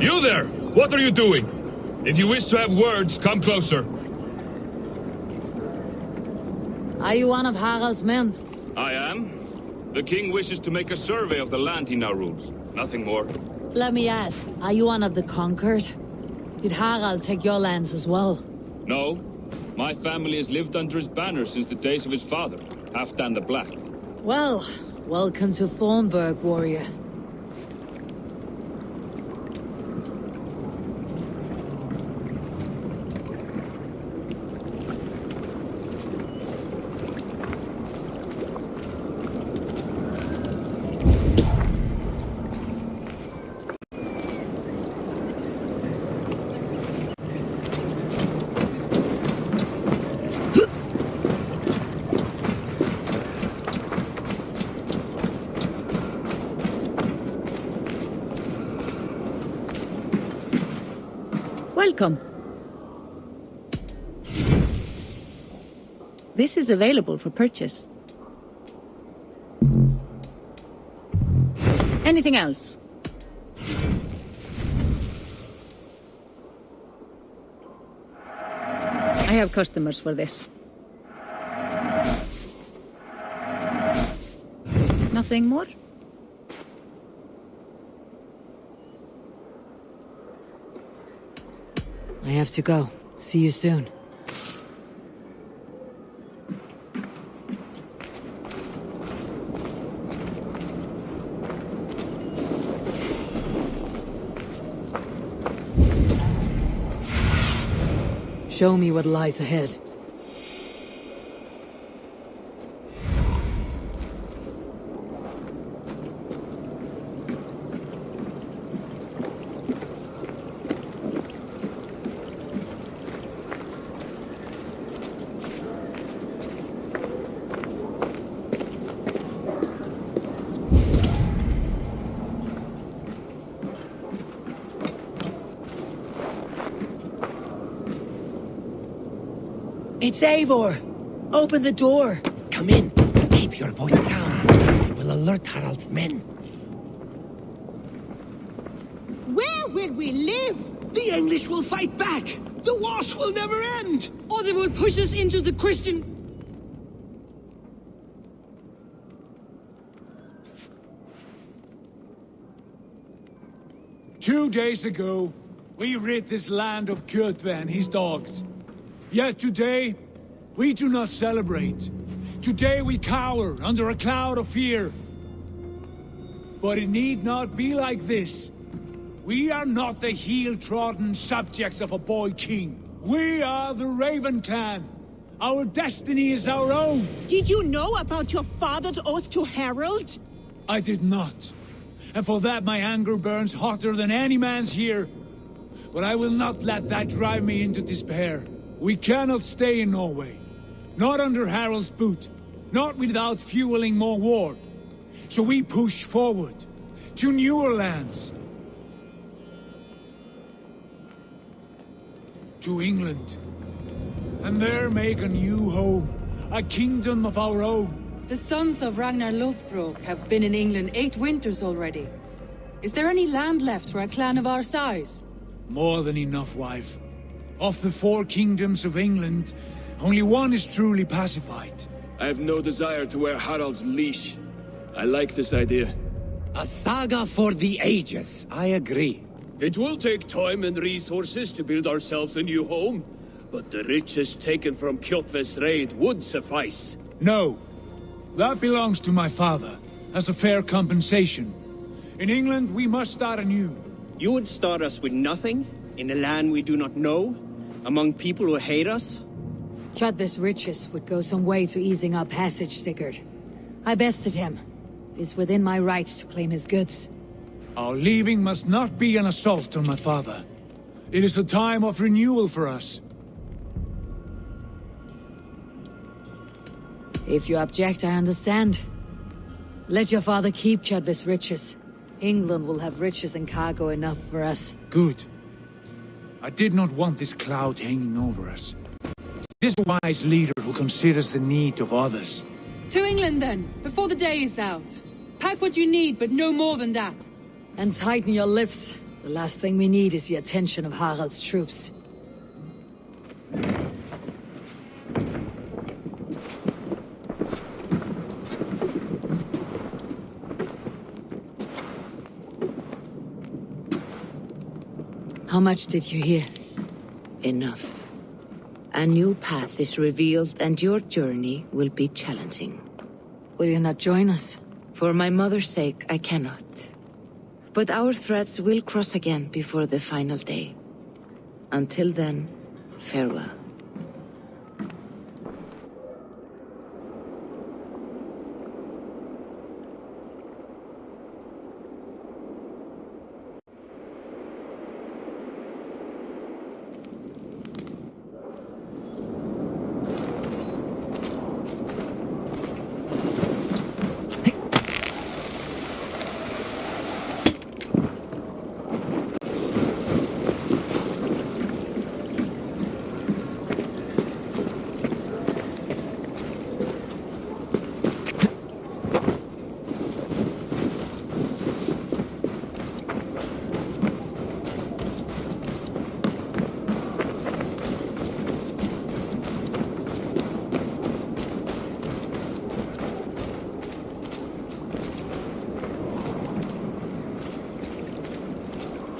You there! What are you doing? If you wish to have words, come closer. Are you one of Harald's men? I am. The king wishes to make a survey of the land he now rules. Nothing more. Let me ask, are you one of the conquered? Did Harald take your lands as well? No. My family has lived under his banner since the days of his father, Halfdan the Black. Well, welcome to Thornburg, warrior. Welcome. This is available for purchase. Anything else? I have customers for this. Nothing more? I have to go. See you soon. Show me what lies ahead. It's Eivor! Open the door! Come in, but keep your voice down. We will alert Harald's men. Where will we live? The English will fight back! The wars will never end! Or they will push us into the Christian... 2 days ago, we rid this land of Kjotve and his dogs. Yet today, we do not celebrate. Today we cower under a cloud of fear. But it need not be like this. We are not the heel-trodden subjects of a boy king. We are the Raven clan. Our destiny is our own. Did you know about your father's oath to Harald? I did not. And for that my anger burns hotter than any man's here. But I will not let that drive me into despair. We cannot stay in Norway. Not under Harald's boot. Not without fueling more war. So we push forward. To newer lands. To England. And there make a new home. A kingdom of our own. The sons of Ragnar Lothbrok have been in England 8 winters already. Is there any land left for a clan of our size? More than enough, wife. Of the 4 kingdoms of England, only one is truly pacified. I have no desire to wear Harald's leash. I like this idea. A saga for the ages, I agree. It will take time and resources to build ourselves a new home, but the riches taken from Kjotve's raid would suffice. No. That belongs to my father, as a fair compensation. In England, we must start anew. You would start us with nothing? In a land we do not know? Among people who hate us? Kjotve's riches would go some way to easing our passage, Sigurd. I bested him. It is within my rights to claim his goods. Our leaving must not be an assault on my father. It is a time of renewal for us. If you object, I understand. Let your father keep Kjotve's riches. England will have riches and cargo enough for us. Good. I did not want this cloud hanging over us. This wise leader who considers the need of others. To England then, before the day is out. Pack what you need, but no more than that. And tighten your lips. The last thing we need is the attention of Harald's troops. How much did you hear? Enough. A new path is revealed and your journey will be challenging. Will you not join us? For my mother's sake, I cannot. But our threads will cross again before the final day. Until then, farewell.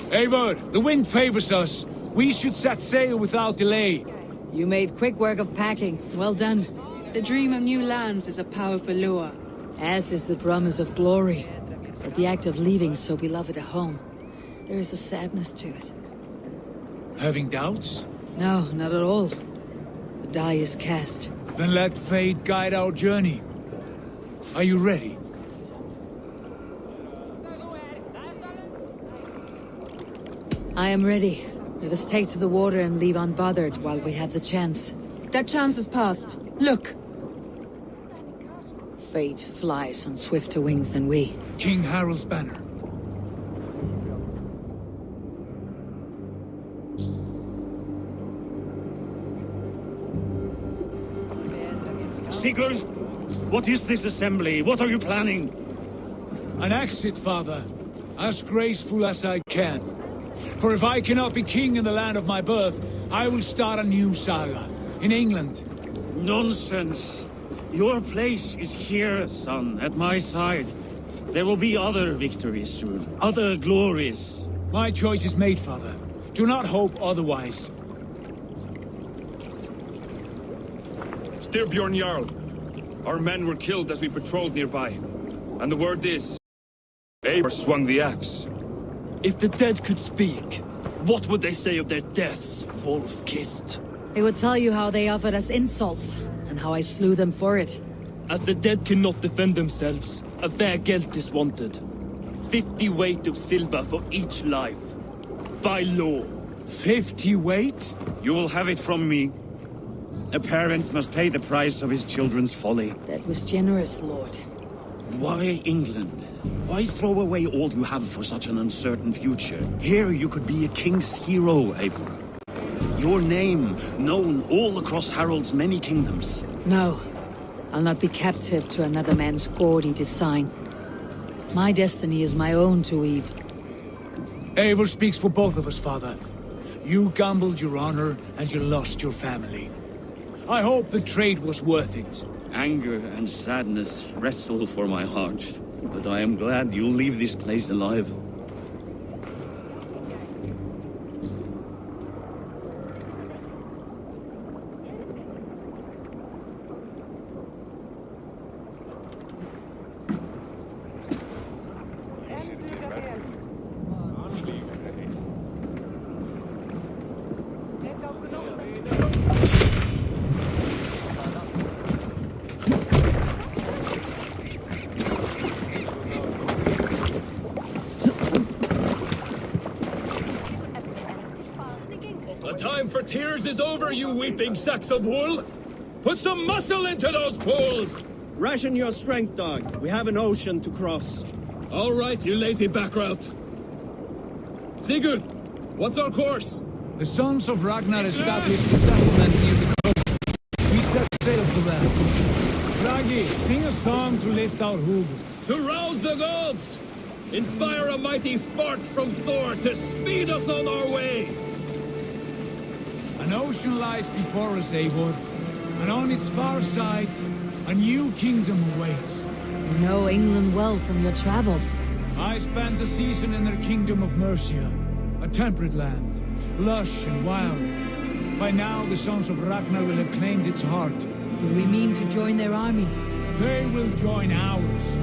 Eivor, the wind favors us. We should set sail without delay. You made quick work of packing. Well done. The dream of new lands is a powerful lure. As is the promise of glory. But the act of leaving so beloved a home, there is a sadness to it. Having doubts? No, not at all. The die is cast. Then let fate guide our journey. Are you ready? I am ready. Let us take to the water and leave unbothered while we have the chance. That chance is past. Look! Fate flies on swifter wings than we. King Harald's banner. Sigurd, what is this assembly? What are you planning? An exit, father. As graceful as I can. For if I cannot be king in the land of my birth, I will start a new saga. In England. Nonsense. Your place is here, son, at my side. There will be other victories soon. Other glories. My choice is made, father. Do not hope otherwise. Styrbjorn Jarl. Our men were killed as we patrolled nearby. And the word is... Eivor swung the axe. If the dead could speak, what would they say of their deaths, wolf-kissed? They would tell you how they offered us insults, and how I slew them for it. As the dead cannot defend themselves, a fair gelt is wanted. 50 weight of silver for each life. By law. 50 weight? You will have it from me. A parent must pay the price of his children's folly. That was generous, Lord. Why England? Why throw away all you have for such an uncertain future? Here you could be a king's hero, Eivor. Your name known all across Harald's many kingdoms. No. I'll not be captive to another man's gaudy design. My destiny is my own to weave. Eivor speaks for both of us, father. You gambled your honor, and you lost your family. I hope the trade was worth it. Anger and sadness wrestle for my heart, but I am glad you'll leave this place alive. Time for tears is over, you weeping sacks of wool! Put some muscle into those pools! Ration your strength, dog. We have an ocean to cross. All right, you lazy backrout. Sigurd, what's our course? The sons of Ragnar established a settlement near the coast. We set sail for them. Ragi, sing a song to lift our hood. To rouse the gods! Inspire a mighty fart from Thor to speed us on our way! An ocean lies before us, Eivor, and on its far side, a new kingdom awaits. You know England well from your travels. I spent a season in their kingdom of Mercia, a temperate land, lush and wild. By now, the sons of Ragnar will have claimed its heart. Do we mean to join their army? They will join ours.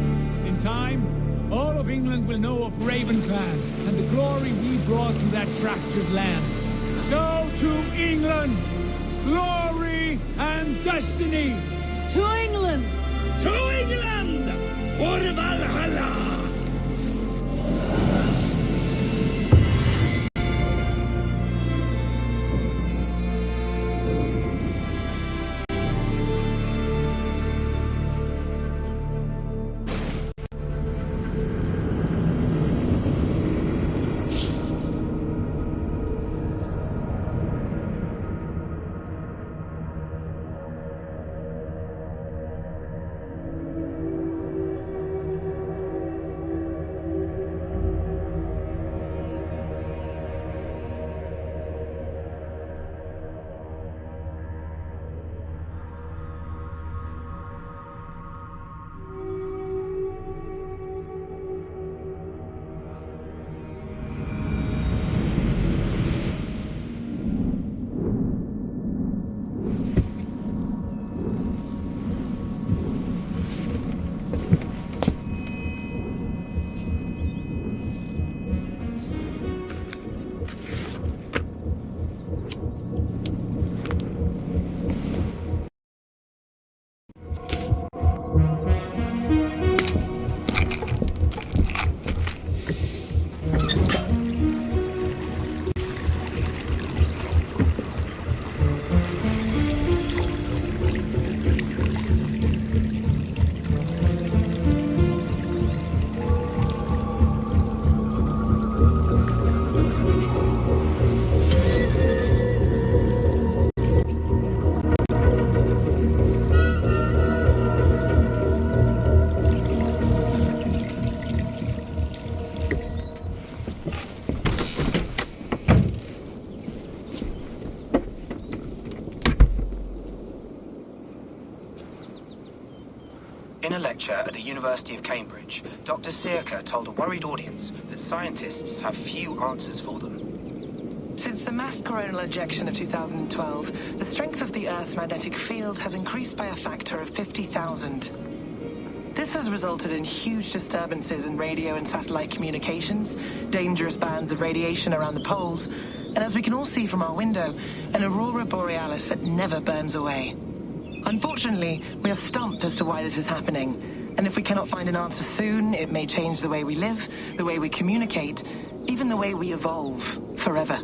In time, all of England will know of Ravenclan and the glory we brought to that fractured land. So to England! Glory and destiny! To England! To England! For Valhalla! In a lecture at the University of Cambridge, Dr. Circa told a worried audience that scientists have few answers for them. Since the mass coronal ejection of 2012, the strength of the Earth's magnetic field has increased by a factor of 50,000. This has resulted in huge disturbances in radio and satellite communications, dangerous bands of radiation around the poles, and as we can all see from our window, an aurora borealis that never burns away. Unfortunately, we are stumped as to why this is happening, and if we cannot find an answer soon, it may change the way we live, the way we communicate, even the way we evolve forever.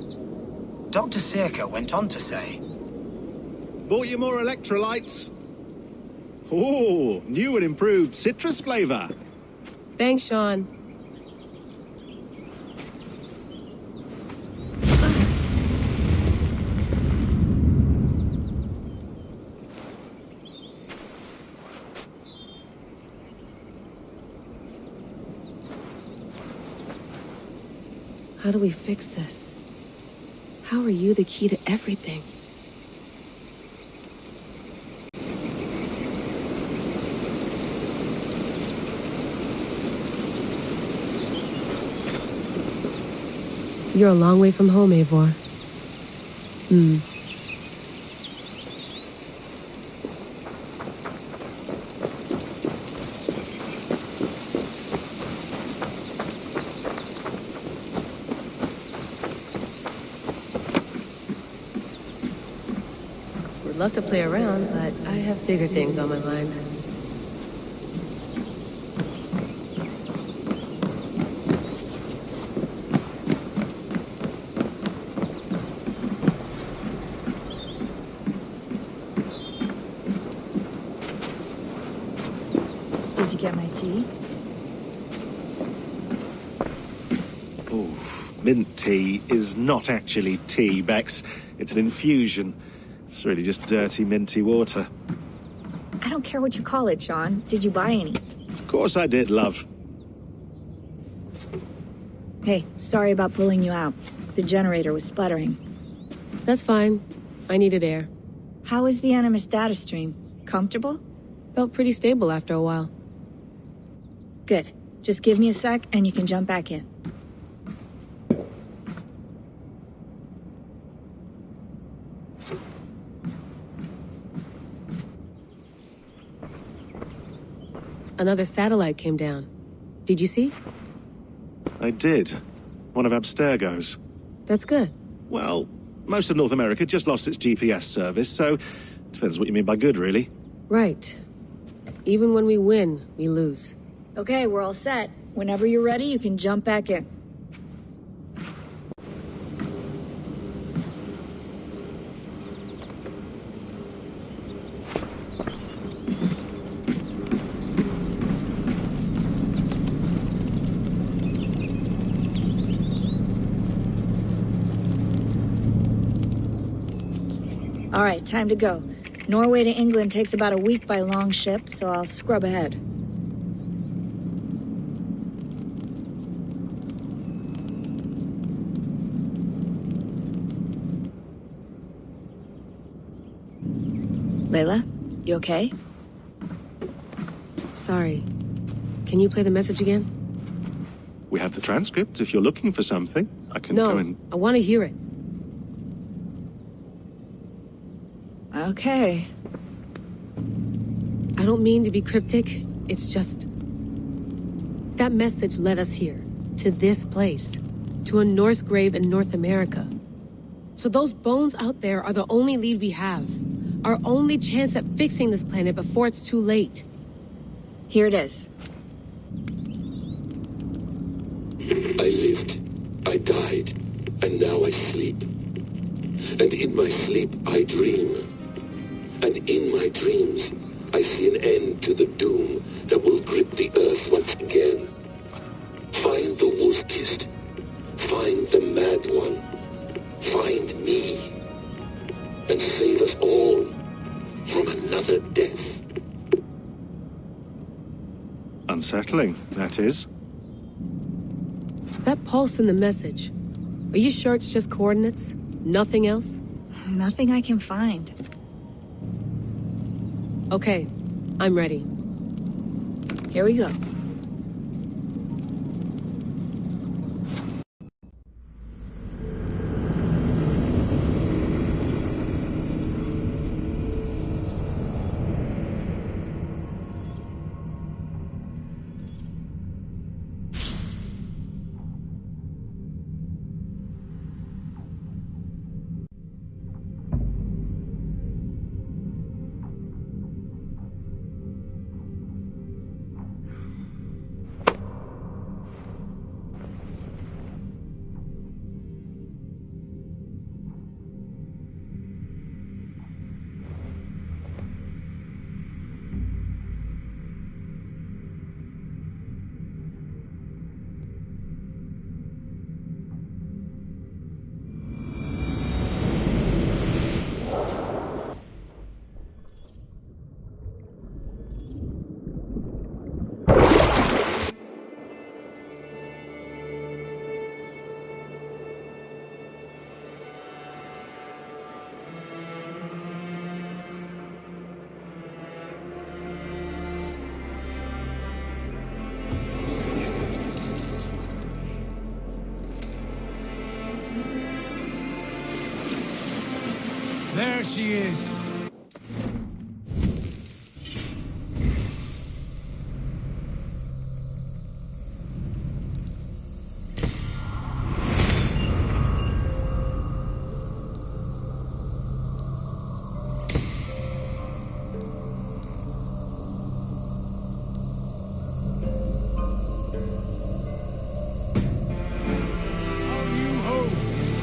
Dr. Circa went on to say, Bought you more electrolytes? Oh, new and improved citrus flavor. Thanks, Sean. How do we fix this? How are you the key to everything? You're a long way from home, Eivor. Would love to play around, but I have bigger things on my mind. Did you get my tea? Oof, mint tea is not actually tea, Bex. It's an infusion. It's really just dirty, minty water. I don't care what you call it, Sean. Did you buy any? Of course I did, love. Hey, sorry about pulling you out. The generator was sputtering. That's fine. I needed air. How is the Animus data stream? Comfortable? Felt pretty stable after a while. Good. Just give me a sec and you can jump back in. Another satellite came down. Did you see? I did. One of Abstergo's. That's good. Well, most of North America just lost its GPS service, so depends what you mean by good, really. Right. Even when we win, we lose. Okay, we're all set. Whenever you're ready, you can jump back in. All right, time to go. Norway to England takes about a week by long ship, so I'll scrub ahead. Layla, you okay? Sorry. Can you play the message again? We have the transcript. If you're looking for something, I can go and... I want to hear it. Okay. I don't mean to be cryptic. It's just... that message led us here. To this place. To a Norse grave in North America. So those bones out there are the only lead we have. Our only chance at fixing this planet before it's too late. Here it is. I lived, I died, and now I sleep. And in my sleep I dream. And in my dreams I see an end to the doom that will grip the earth once again. Find the wolf-kissed. Find the mad one. Find me. And save us all from another death. Unsettling, that is. That pulse in the message. Are you sure it's just coordinates? Nothing else? Nothing I can find. Okay, I'm ready. Here we go. There she is.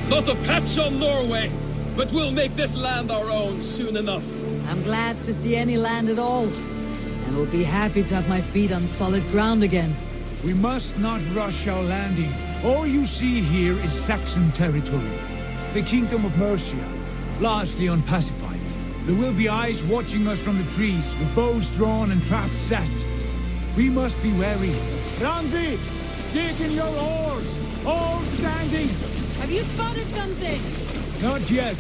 Not a patch on Norway, but we'll make this land our own soon enough. I'm glad to see any land at all, and will be happy to have my feet on solid ground again. We must not rush our landing. All you see here is Saxon territory. The Kingdom of Mercia, largely unpacified. There will be eyes watching us from the trees, with bows drawn and traps set. We must be wary. Randi! Dig in your oars! All standing! Have you spotted something? Not yet.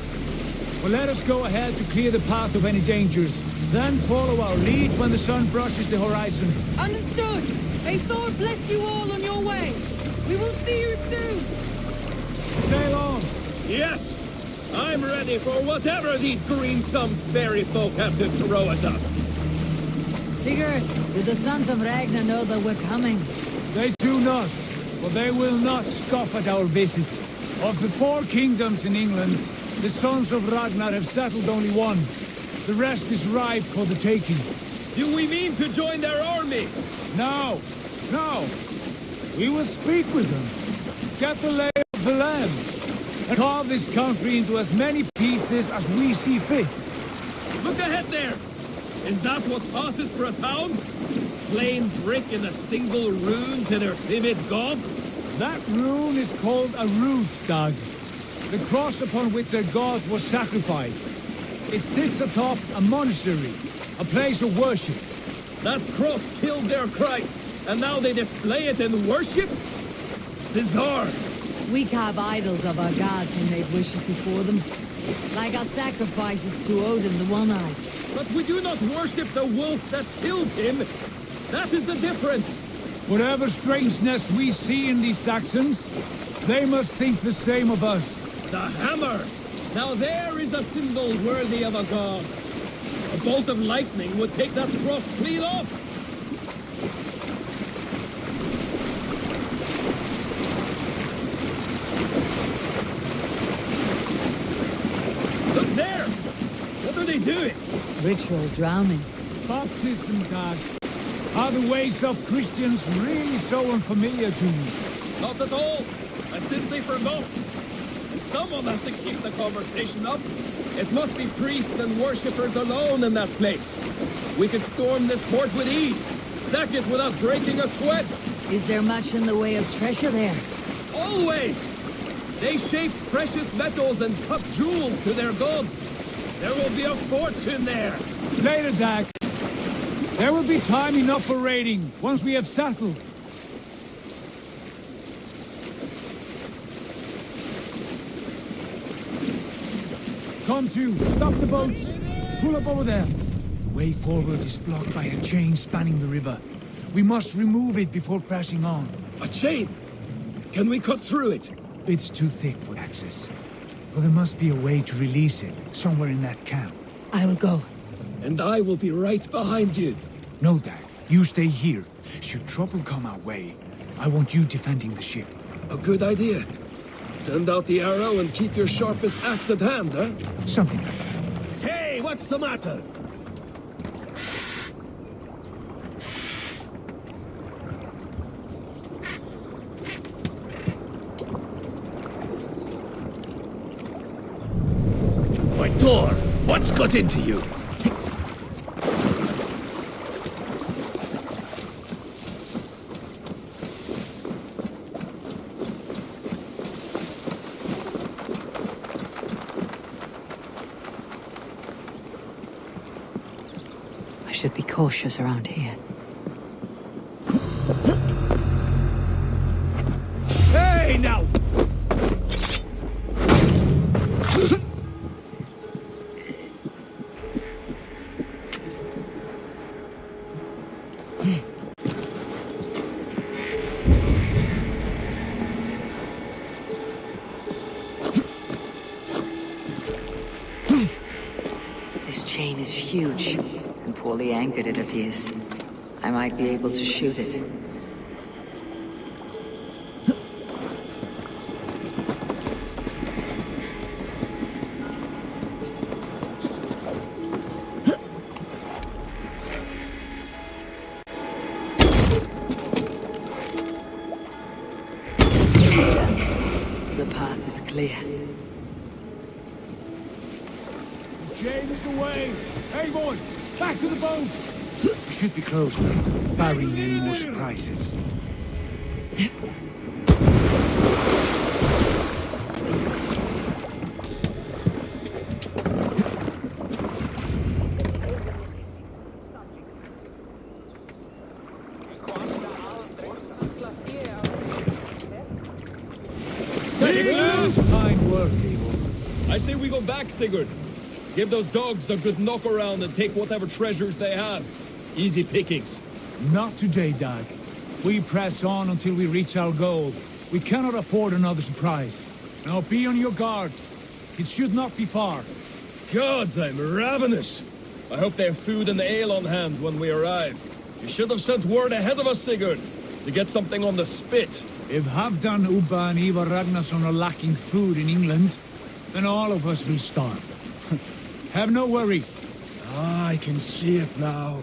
But let us go ahead to clear the path of any dangers. Then follow our lead when the sun brushes the horizon. Understood! May Thor bless you all on your way! We will see you soon! Sail on! Yes! I'm ready for whatever these green-thumbed fairy folk have to throw at us. Sigurd, do the sons of Ragnar know that we're coming? They do not, but they will not scoff at our visit. Of the 4 kingdoms in England, the sons of Ragnar have settled only one. The rest is ripe for the taking. Do we mean to join their army? No, no. We will speak with them, get the lay of the land, and carve this country into as many pieces as we see fit. Look ahead there! Is that what passes for a town? Plain brick in a single rune to their timid god? That rune is called a root, Dag. The cross upon which their god was sacrificed. It sits atop a monastery, a place of worship. That cross killed their Christ, and now they display it in worship? Bizarre. We carve idols of our gods and made wishes before them. Like our sacrifices to Odin, the One-Eyed. But we do not worship the wolf that kills him. That is the difference. Whatever strangeness we see in these Saxons, they must think the same of us. The hammer! Now there is a symbol worthy of a god. A bolt of lightning would take that cross clean off. Look there! What are they doing? Ritual drowning. Baptism, Dag. Are the ways of Christians really so unfamiliar to you? Not at all. I simply forgot. And someone has to keep the conversation up. It must be priests and worshippers alone in that place. We could storm this port with ease. Sack it without breaking a sweat. Is there much in the way of treasure there? Always! They shape precious metals and cut jewels to their gods. There will be a fortune there. Later, Dag. There will be time enough for raiding, once we have settled. Come to, stop the boats. Pull up over there. The way forward is blocked by a chain spanning the river. We must remove it before passing on. A chain? Can we cut through it? It's too thick for access. But there must be a way to release it, somewhere in that camp. I will go. And I will be right behind you. No, Dag. You stay here. Should trouble come our way, I want you defending the ship. A good idea. Send out the arrow and keep your sharpest axe at hand, huh? Something like that. Hey, what's the matter? My Thor, what's got into you? I should be cautious around here. Hey, now! This chain is huge, and poorly anchored it appears. I might be able to shoot it. The path is clear. Chain is away! Eivor! Back to the boat! We should be close now, barring any more surprises. Fine work, Eivor. I say we go back, Sigurd. Give those dogs a good knock around and take whatever treasures they have. Easy pickings. Not today, Dag. We press on until we reach our goal. We cannot afford another surprise. Now be on your guard. It should not be far. Gods, I'm ravenous. I hope they have food and ale on hand when we arrive. You should have sent word ahead of us, Sigurd, to get something on the spit. If Halfdan, Ubba and Ivar Ragnarsson are lacking food in England, then all of us will starve. Have no worry. Ah, I can see it now.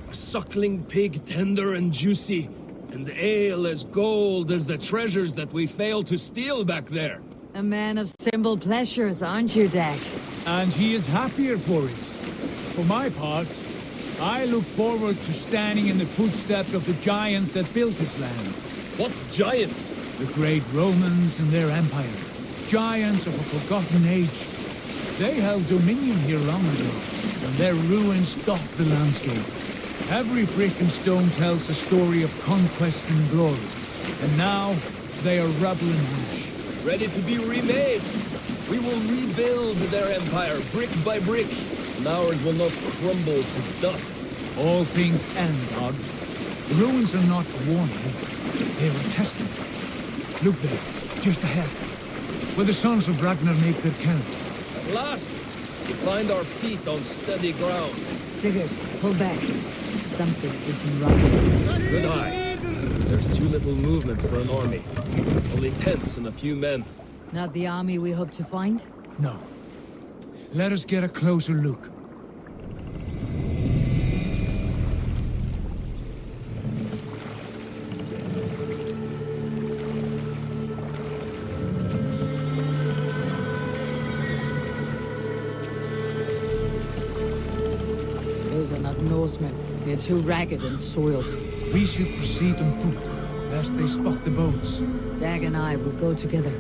A suckling pig, tender and juicy, and ale as gold as the treasures that we failed to steal back there. A man of simple pleasures, aren't you, Dag? And he is happier for it. For my part, I look forward to standing in the footsteps of the giants that built this land. What giants? The great Romans and their empire. Giants of a forgotten age. They held dominion here long ago, and their ruins dot the landscape. Every brick and stone tells a story of conquest and glory. And now, they are rubble and ash. Ready to be remade. We will rebuild their empire brick by brick, and ours will not crumble to dust. All things end, Dag. The ruins are not a warning. They are a testament. Look there, just ahead, where the sons of Ragnar make their camp. At last, we find our feet on steady ground. Sigurd, pull back. Something isn't right. Good eye. There's too little movement for an army. Only tents and a few men. Not the army we hope to find? No. Let us get a closer look. Those are not Norsemen. They're too ragged and soiled. We should proceed on foot, lest they spot the boats. Dag and I will go together.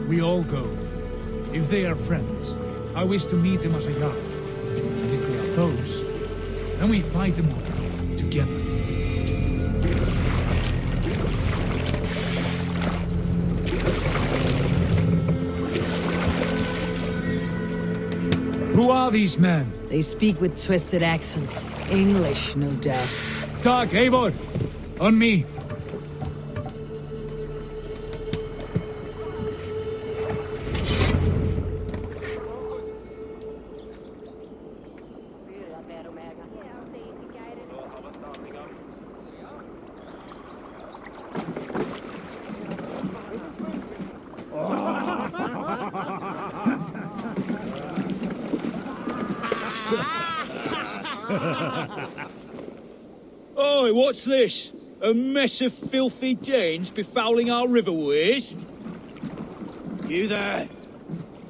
We all go. If they are friends, I wish to meet them as a yard. And if they are foes, then we fight them all, together. Who are these men? They speak with twisted accents. English, no doubt. Dag, Eivor! On me. Oi, what's this? A mess of filthy Danes befouling our riverways? You there.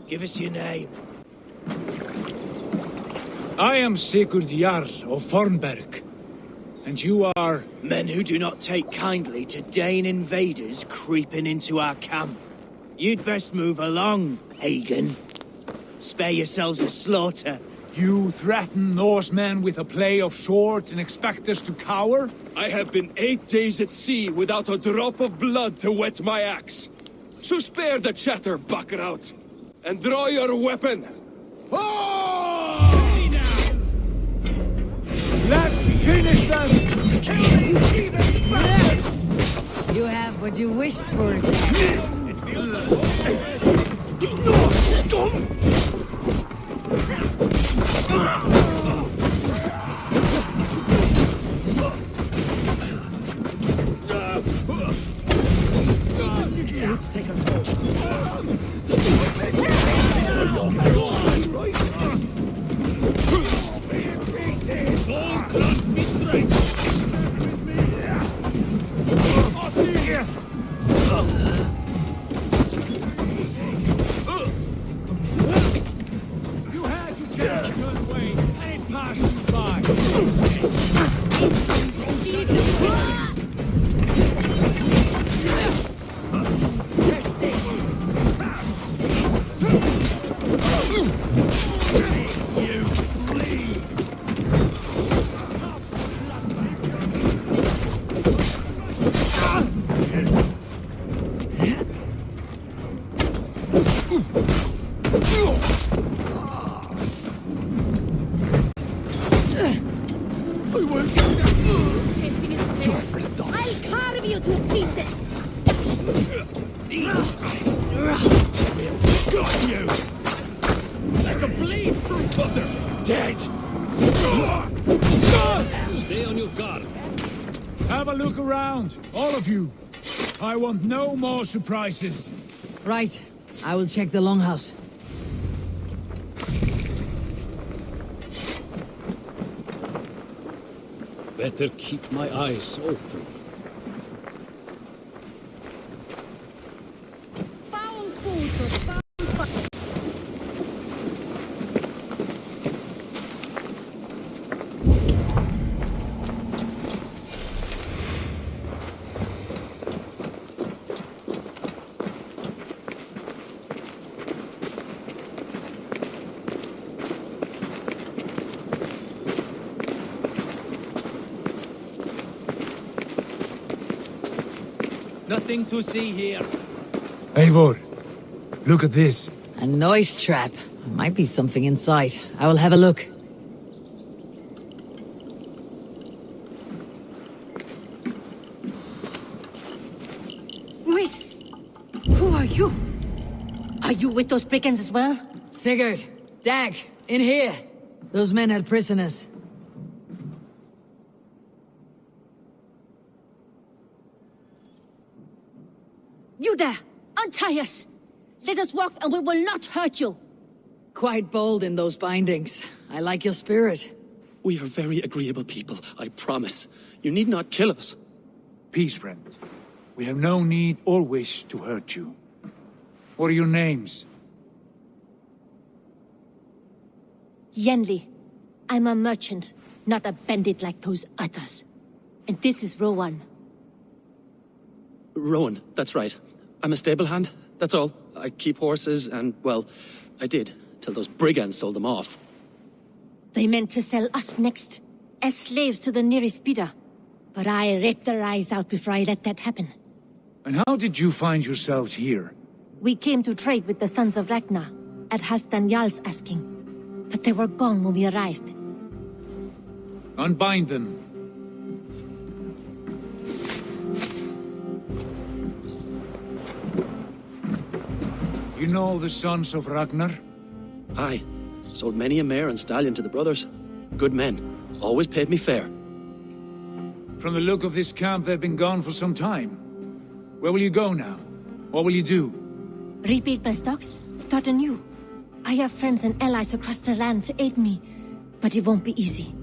Give us your name. I am Sigurd Jarl of Fornberg. And you are... Men who do not take kindly to Dane invaders creeping into our camp. You'd best move along, pagan. Spare yourselves a slaughter. You threaten Norsemen with a play of swords and expect us to cower? I have been 8 days at sea without a drop of blood to wet my axe. So spare the chatter, Buckerout, and draw your weapon. Let's finish them! Kill these heathen bastards! You have what you wished for, Jack. Let's take a toll. You had your chance to turn away, and it passed you by. I'll carve you to pieces! Got you! Like a bleed through butter! Dead! Stay on your guard. Have a look around, all of you. I want no more surprises. Right. I will check the longhouse. Better keep my eyes open. Found food for found fire. Nothing to see here. Eivor, look at this. A noise trap. Might be something inside. I will have a look. Wait! Who are you? Are you with those brigands as well? Sigurd, Dag, in here. Those men had prisoners. You there! Untie us! Let us walk and we will not hurt you! Quite bold in those bindings. I like your spirit. We are very agreeable people, I promise. You need not kill us. Peace, friend. We have no need or wish to hurt you. What are your names? Yenli. I'm a merchant, not a bandit like those others. And this is Rowan. Rowan, that's right. I'm a stable hand, that's all. I keep horses and, well, I did, till those brigands sold them off. They meant to sell us next, as slaves to the nearest bidder. But I ripped their eyes out before I let that happen. And how did you find yourselves here? We came to trade with the Sons of Ragnar, at Halfdan Jarl's asking. But they were gone when we arrived. Unbind them. You know the sons of Ragnar? Aye. Sold many a mare and stallion to the brothers. Good men. Always paid me fair. From the look of this camp, they've been gone for some time. Where will you go now? What will you do? Rebuild my stocks, start anew. I have friends and allies across the land to aid me, but it won't be easy.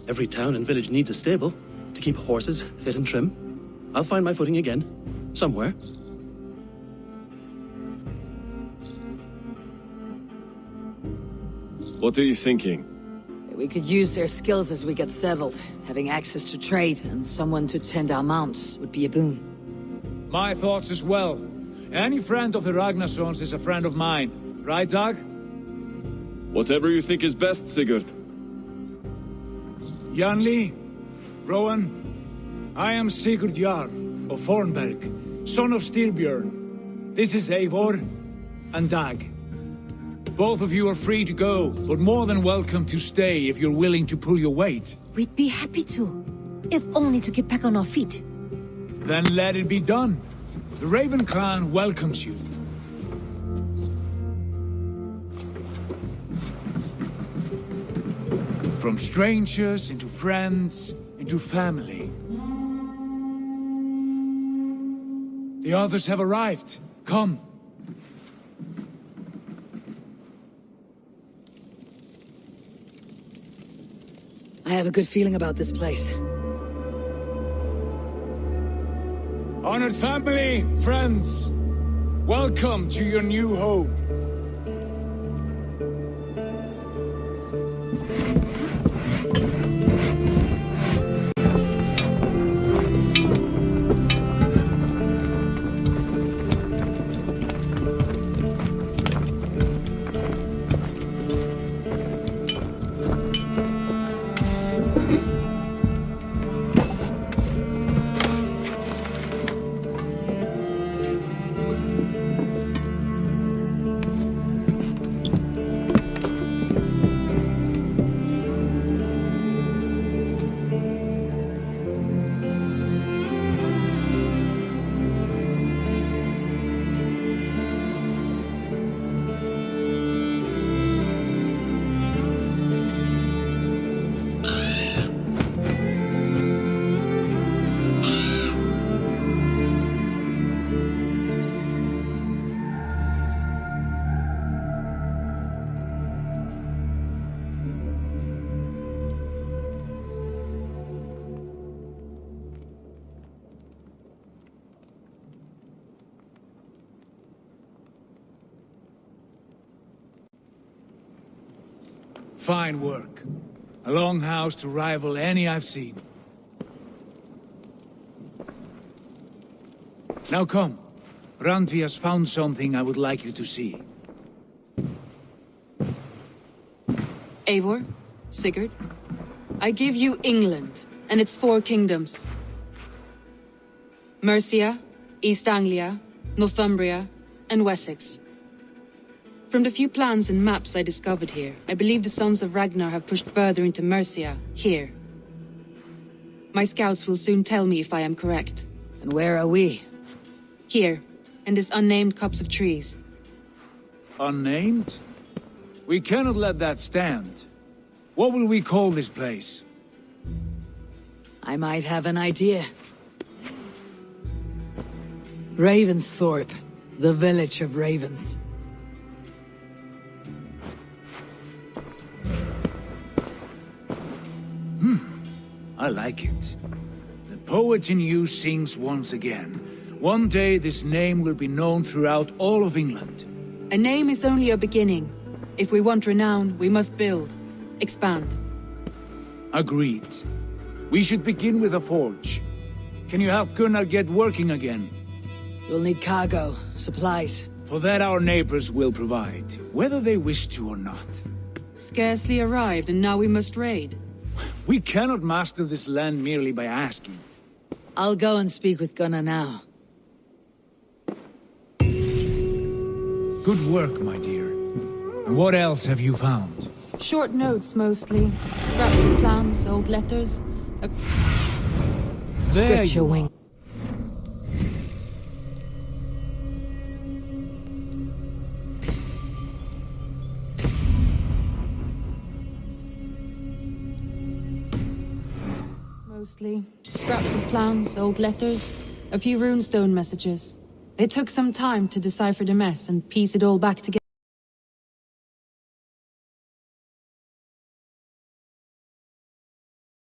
Every town and village needs a stable to keep horses fit and trim. I'll find my footing again. Somewhere. What are you thinking? We could use their skills as we get settled. Having access to trade and someone to tend our mounts would be a boon. My thoughts as well. Any friend of the Ragnarsons is a friend of mine. Right, Dag? Whatever you think is best, Sigurd. Janli, Rowan, I am Sigurd Jarl of Fornberg, son of Styrbjörn. This is Eivor and Dag. Both of you are free to go, but more than welcome to stay if you're willing to pull your weight. We'd be happy to, if only to get back on our feet. Then let it be done. The Raven clan welcomes you. From strangers into friends, into family. The others have arrived. Come. I have a good feeling about this place. Honored family, friends, welcome to your new home. Fine work. A longhouse to rival any I've seen. Now come. Randvi has found something I would like you to see. Eivor, Sigurd, I give you England and its 4 kingdoms. Mercia, East Anglia, Northumbria, and Wessex. From the few plans and maps I discovered here, I believe the Sons of Ragnar have pushed further into Mercia, here. My scouts will soon tell me if I am correct. And where are we? Here, in this unnamed copse of trees. Unnamed? We cannot let that stand. What will we call this place? I might have an idea. Ravensthorpe, the village of ravens. I like it. The poet in you sings once again. One day this name will be known throughout all of England. A name is only a beginning. If we want renown, we must build, expand. Agreed. We should begin with a forge. Can you help Gunnar get working again? We'll need cargo, supplies. For that our neighbors will provide, whether they wish to or not. Scarcely arrived, and now we must raid. We cannot master this land merely by asking. I'll go and speak with Gunnar now. Good work, my dear. And what else have you found? Short notes, mostly. Scraps of plans, old letters. Stretch your wing. Mostly. Scraps of plans, old letters, a few runestone messages. It took some time to decipher the mess and piece it all back together.